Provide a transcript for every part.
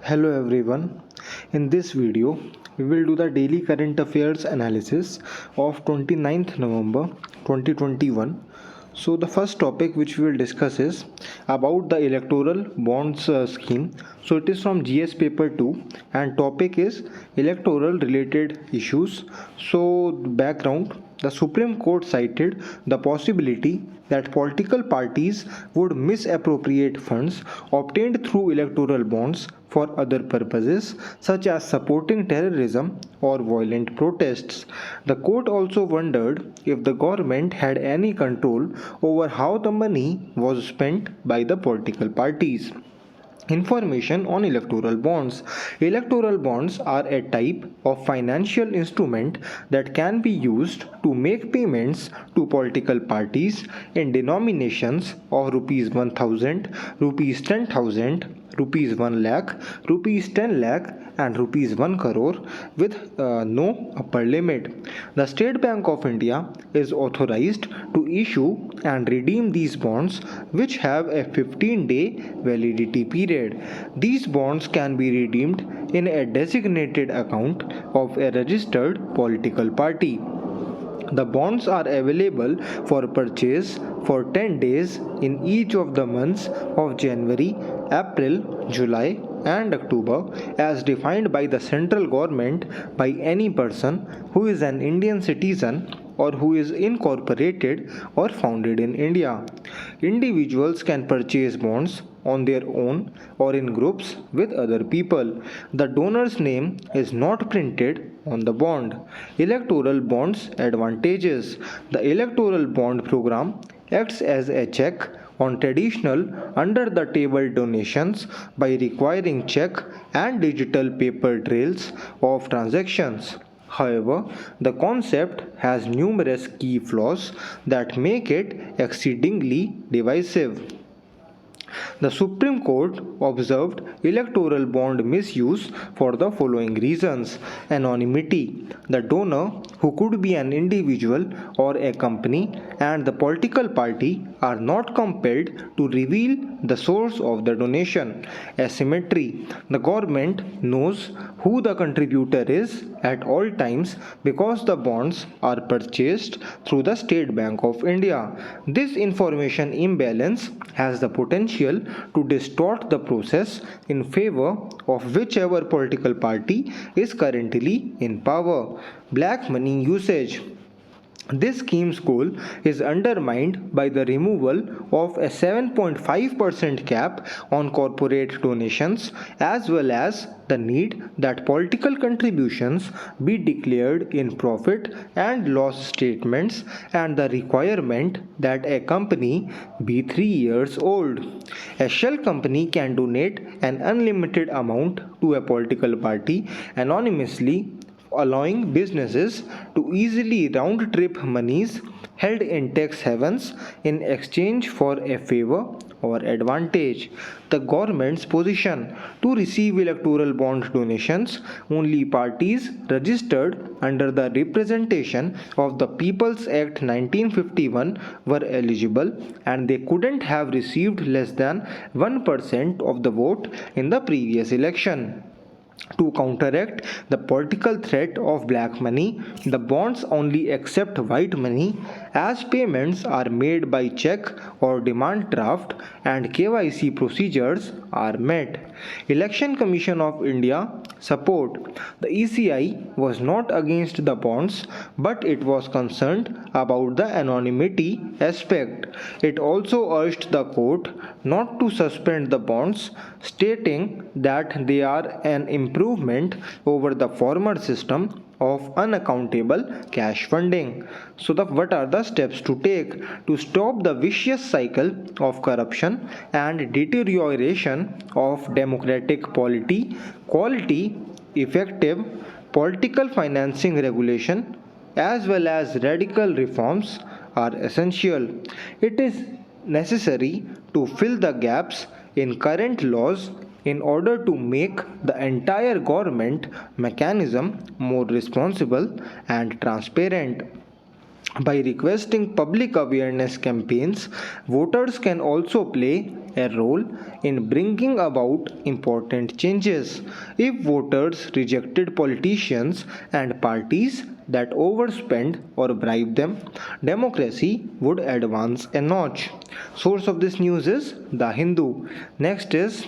Hello everyone. In this video, we will do the daily current affairs analysis of 29th November 2021. So the first topic which we will discuss is about the electoral bonds scheme. So it is from GS paper 2 and topic is electoral related issues. So background, the Supreme Court cited the possibility that political parties would misappropriate funds obtained through electoral bonds for other purposes such as supporting terrorism or violent protests. The court also wondered if the government had any control over how the money was spent by the political parties. Information on electoral bonds. Electoral bonds are a type of financial instrument that can be used to make payments to political parties in denominations of rupees 1000, rupees 10,000, rupees 1 lakh, rupees 10 lakh and rupees 1 crore with no upper limit. The State Bank of India is authorized to issue and redeem these bonds which have a 15-day validity period. These bonds can be redeemed in a designated account of a registered political party. The bonds are available for purchase for 10 days in each of the months of January, April, July, and October as defined by the central government by any person who is an Indian citizen or who is incorporated or founded in India. Individuals can purchase bonds on their own or in groups with other people. The donor's name is not printed on the bond. Electoral bonds advantages. The electoral bond program acts as a check on traditional under the table donations by requiring check and digital paper trails of transactions. However, the concept has numerous key flaws that make it exceedingly divisive. The Supreme Court observed electoral bond misuse for the following reasons. Anonymity. The donor, who could be an individual or a company, and the political party are not compelled to reveal the source of the donation. Asymmetry. The government knows who the contributor is at all times because the bonds are purchased through the State Bank of India. This information imbalance has the potential to distort the process in favor of whichever political party is currently in power. Black money usage. This scheme's goal is undermined by the removal of a 7.5% cap on corporate donations as well as the need that political contributions be declared in profit and loss statements and the requirement that a company be 3 years old. A shell company can donate an unlimited amount to a political party anonymously, allowing businesses to easily round trip monies held in tax havens in exchange for a favor or advantage. The government's position to receive electoral bond donations, only parties registered under the Representation of the People's Act 1951 were eligible and they couldn't have received less than 1% of the vote in the previous election. To counteract the political threat of black money, the bonds only accept white money as payments are made by check or demand draft and KYC procedures are met. Election Commission of India support. The ECI was not against the bonds but it was concerned about the anonymity aspect. It also urged the court not to suspend the bonds, stating that they are an improvement over the former system of unaccountable cash funding. So what are the steps to take to stop the vicious cycle of corruption and deterioration of democratic polity, quality, effective political financing regulation as well as radical reforms are essential. It is necessary to fill the gaps in current laws in order to make the entire government mechanism more responsible and transparent. By requesting public awareness campaigns, voters can also play a role in bringing about important changes. If voters rejected politicians and parties that overspend or bribe them, democracy would advance a notch. Source of this news is The Hindu. Next is,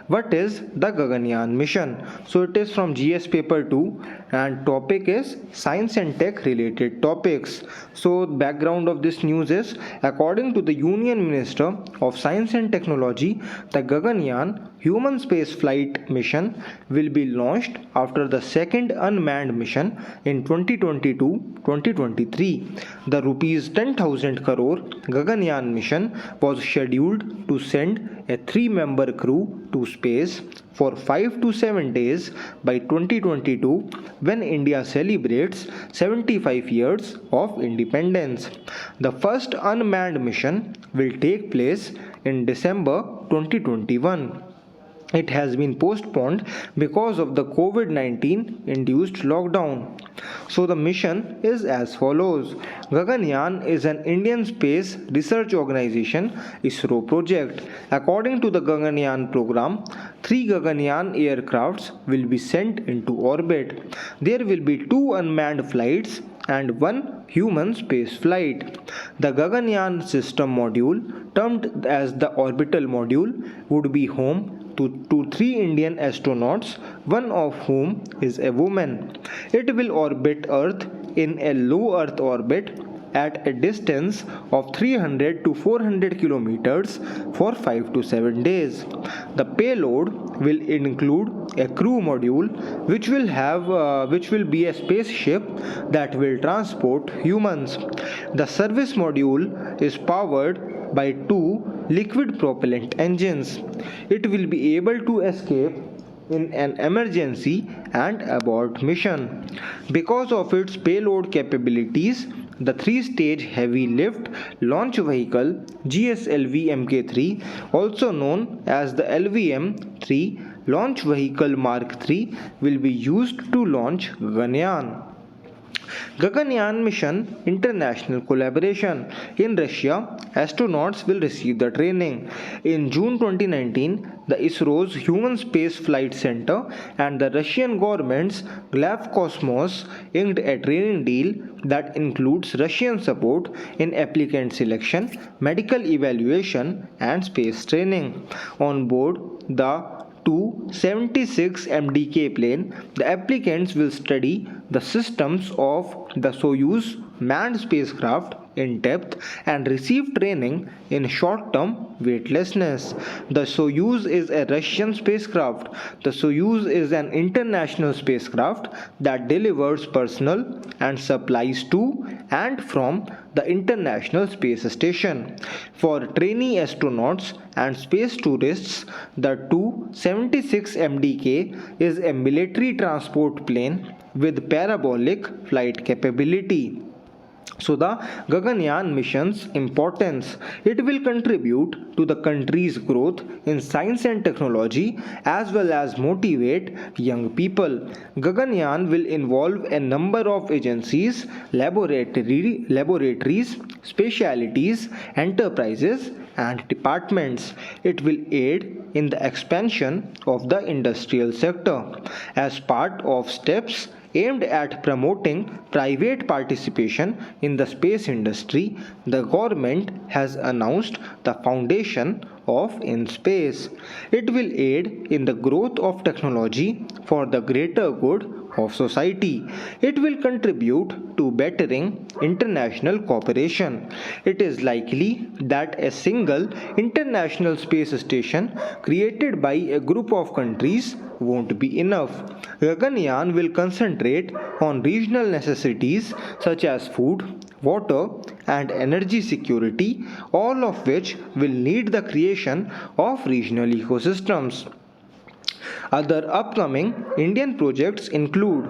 what is the Gaganyaan mission? So it is from GS paper 2 and topic is science and tech related topics. So background of this news is, according to the Union Minister of Science and Technology, the Gaganyaan human space flight mission will be launched after the second unmanned mission in 2022-2023. The rupees 10,000 crore Gaganyaan mission was scheduled to send a three-member crew to space for 5 to 7 days by 2022 when India celebrates 75 years of independence. The first unmanned mission will take place in December 2021. It has been postponed because of the COVID-19 induced lockdown. So the mission is as follows. Gaganyaan is an Indian space research organization ISRO project. According to the Gaganyaan program, 3 Gaganyaan aircrafts will be sent into orbit. There will be 2 unmanned flights and 1 human space flight. The Gaganyaan system module, termed as the orbital module, would be home to 3 Indian astronauts, one of whom is a woman. It will orbit Earth in a low Earth orbit at a distance of 300 to 400 kilometers for 5 to 7 days. The payload will include a crew module which will be a spaceship that will transport humans. The service module is powered by 2 liquid propellant engines. It will be able to escape in an emergency and abort mission. Because of its payload capabilities, the 3-stage heavy lift launch vehicle GSLV Mk3, also known as the LVM-3 launch vehicle Mark III, will be used to launch Gaganyaan. Gaganyaan mission international collaboration. In Russia, astronauts will receive the training. In June 2019, the ISRO's Human Space Flight Center and the Russian government's Globcosmos inked a training deal that includes Russian support in applicant selection, medical evaluation, and space training. On board the 276 MDK plane, the applicants will study the systems of the Soyuz manned spacecraft in depth and receive training in short-term weightlessness. The Soyuz is a Russian spacecraft. The Soyuz is an international spacecraft that delivers personnel and supplies to and from the International Space Station. For trainee astronauts and space tourists, the 276 MDK is a military transport plane with parabolic flight capability. So the Gaganyaan mission's importance. It will contribute to the country's growth in science and technology as well as motivate young people. Gaganyaan will involve a number of agencies, laboratories, specialities, enterprises and departments. It will aid in the expansion of the industrial sector. As part of steps aimed at promoting private participation in the space industry, the government has announced the foundation of InSpace. It will aid in the growth of technology for the greater good of society. It will contribute to bettering international cooperation. It is likely that a single international space station created by a group of countries won't be enough. Gaganyaan will concentrate on regional necessities such as food, water, and energy security, all of which will need the creation of regional ecosystems. Other upcoming Indian projects include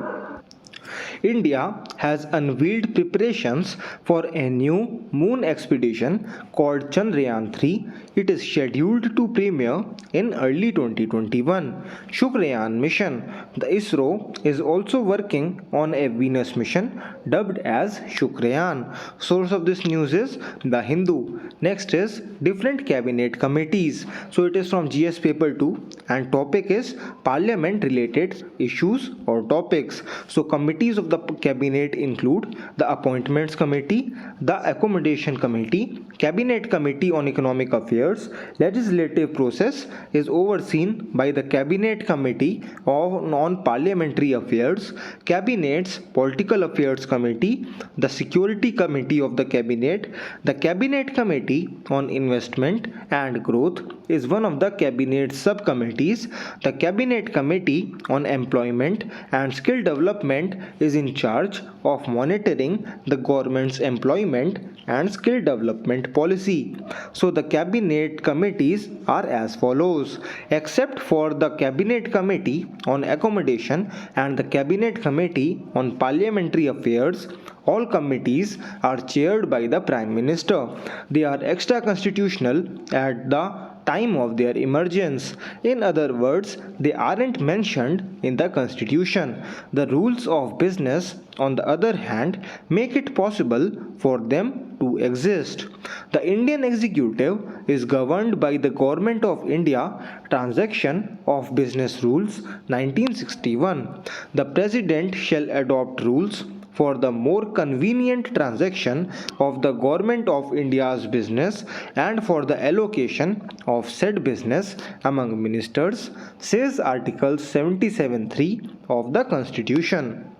India has unveiled preparations for a new moon expedition called Chandrayaan 3. It is scheduled to premiere in early 2021. Shukrayaan mission. The ISRO is also working on a Venus mission dubbed as Shukrayaan. Source of this news is The Hindu. Next is different cabinet committees. So it is from GS paper 2 and topic is parliament related issues or topics. So committees of the cabinet include the appointments committee, the accommodation committee, cabinet committee on economic affairs. Legislative process is overseen by the cabinet committee on parliamentary affairs, cabinet's political affairs committee, the security committee of the cabinet committee on investment and growth is one of the cabinet subcommittees. The cabinet committee on employment and skill development is in charge of monitoring the government's employment and skill development policy. So the cabinet committees are as follows. Except for the cabinet committee on accommodation and the cabinet committee on parliamentary affairs, all committees are chaired by the Prime Minister. They are extra constitutional at the time of their emergence. In other words, they aren't mentioned in the constitution. The rules of business, on the other hand, make it possible for them to exist. The Indian executive is governed by the Government of India Transaction of Business Rules 1961. The President shall adopt rules for the more convenient transaction of the Government of India's business and for the allocation of said business among ministers, says Article 77(3) of the Constitution.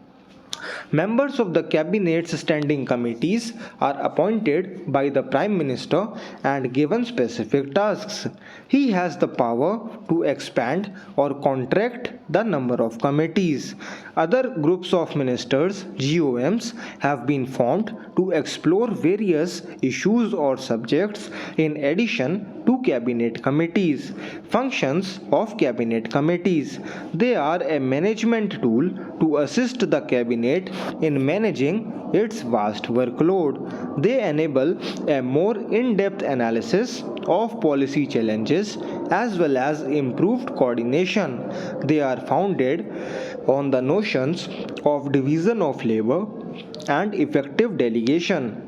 Members of the Cabinet's standing committees are appointed by the Prime Minister and given specific tasks. He has the power to expand or contract the number of committees. Other groups of ministers, GOMs, have been formed to explore various issues or subjects in addition to cabinet committees. Functions of cabinet committees. They are a management tool to assist the cabinet in managing its vast workload. They enable a more in-depth analysis of policy challenges as well as improved coordination. They are founded on the notions of division of labor and effective delegation.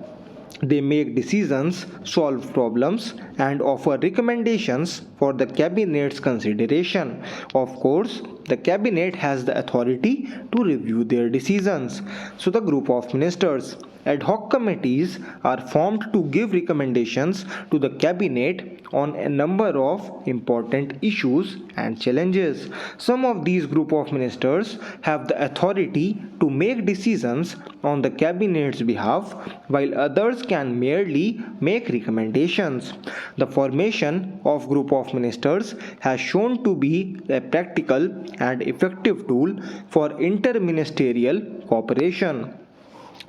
They make decisions, solve problems, and offer recommendations for the cabinet's consideration. Of course, the cabinet has the authority to review their decisions. So, the group of ministers. Ad hoc committees are formed to give recommendations to the cabinet on a number of important issues and challenges. Some of these group of ministers have the authority to make decisions on the cabinet's behalf, while others can merely make recommendations. The formation of group of ministers has shown to be a practical and effective tool for interministerial cooperation.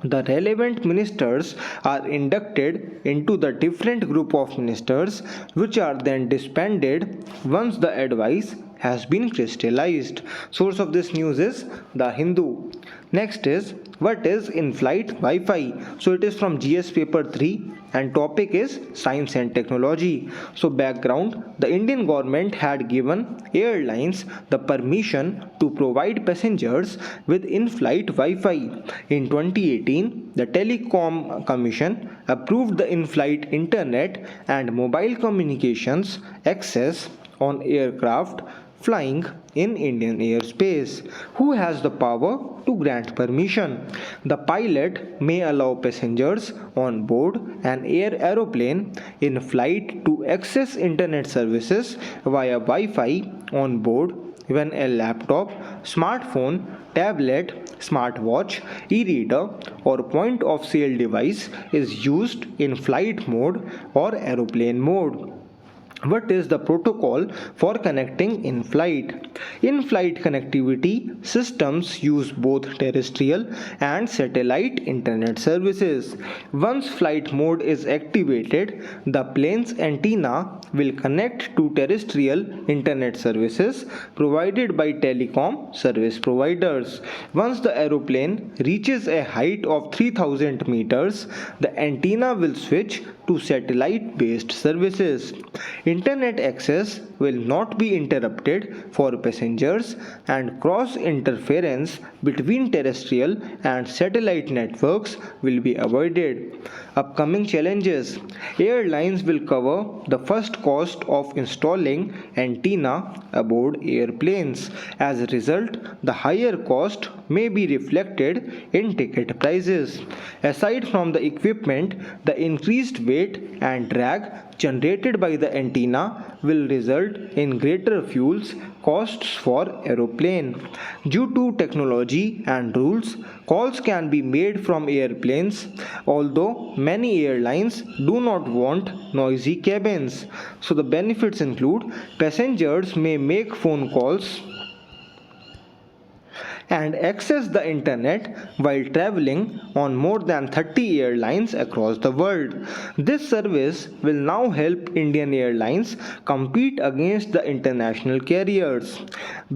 The relevant ministers are inducted into the different group of ministers, which are then disbanded once the advice has been crystallized. Source of this news is The Hindu. Next is what is in-flight Wi-Fi. So it is from GS paper 3 and topic is science and technology. So background, the Indian government had given airlines the permission to provide passengers with in-flight Wi-Fi. In 2018, the Telecom Commission approved the in-flight internet and mobile communications access on aircraft flying in Indian airspace. Who has the power to grant permission? The pilot may allow passengers on board an aeroplane in flight to access internet services via Wi-Fi on board when a laptop, smartphone, tablet, smartwatch, e-reader or point of sale device is used in flight mode or aeroplane mode. What is the protocol for connecting in flight? In flight connectivity systems use both terrestrial and satellite internet services. Once flight mode is activated, the plane's antenna will connect to terrestrial internet services provided by telecom service providers. Once the aeroplane reaches a height of 3000 meters, the antenna will switch to satellite based services. Internet access will not be interrupted for passengers, and cross interference between terrestrial and satellite networks will be avoided. Upcoming challenges: airlines will cover the first cost of installing antenna aboard airplanes. As a result, the higher cost may be reflected in ticket prices. Aside from the equipment, the increased weight and drag generated by the antenna will result in greater fuel costs for aeroplane. Due to technology and rules, calls can be made from airplanes, although many airlines do not want noisy cabins. So the benefits include passengers may make phone calls and access the internet while traveling on more than 30 airlines across the world. This service will now help Indian Airlines compete against the international carriers.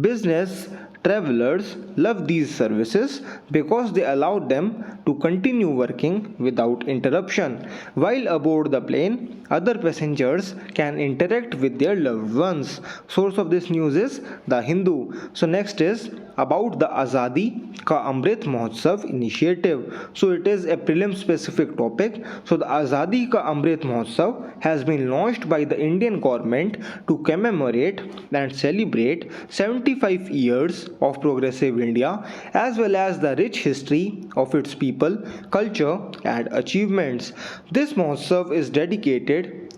Business travelers love these services because they allow them to continue working without interruption. While aboard the plane, other passengers can interact with their loved ones. Source of this news is The Hindu. So next is about the Azadi Ka Amrit Mahotsav initiative. So it is a prelim specific topic. So the Azadi Ka Amrit Mahotsav has been launched by the Indian government to commemorate and celebrate 75 years of progressive India as well as the rich history of its people, culture and achievements. This Mahotsav is dedicated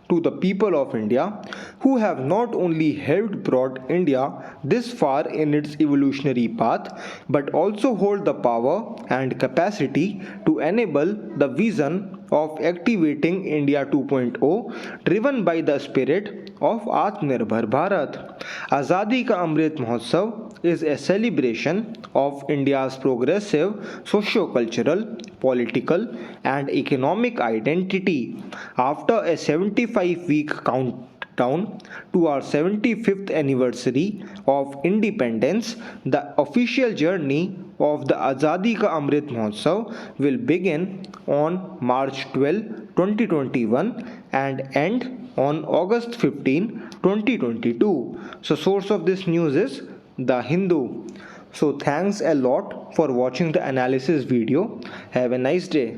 to the people of India who have not only helped brought India this far in its evolutionary path but also hold the power and capacity to enable the vision of activating India 2.0 driven by the spirit of Atmanirbhar Bharat. Azadi Ka Amrit Mahotsav is a celebration of India's progressive socio-cultural, political and economic identity. After a 75-week countdown to our 75th anniversary of independence, the official journey of the Azadi Ka Amrit Mahotsav will begin on March 12, 2021 and end on August 15, 2022. So source of this news is The Hindu. So thanks a lot for watching the analysis video. Have a nice day.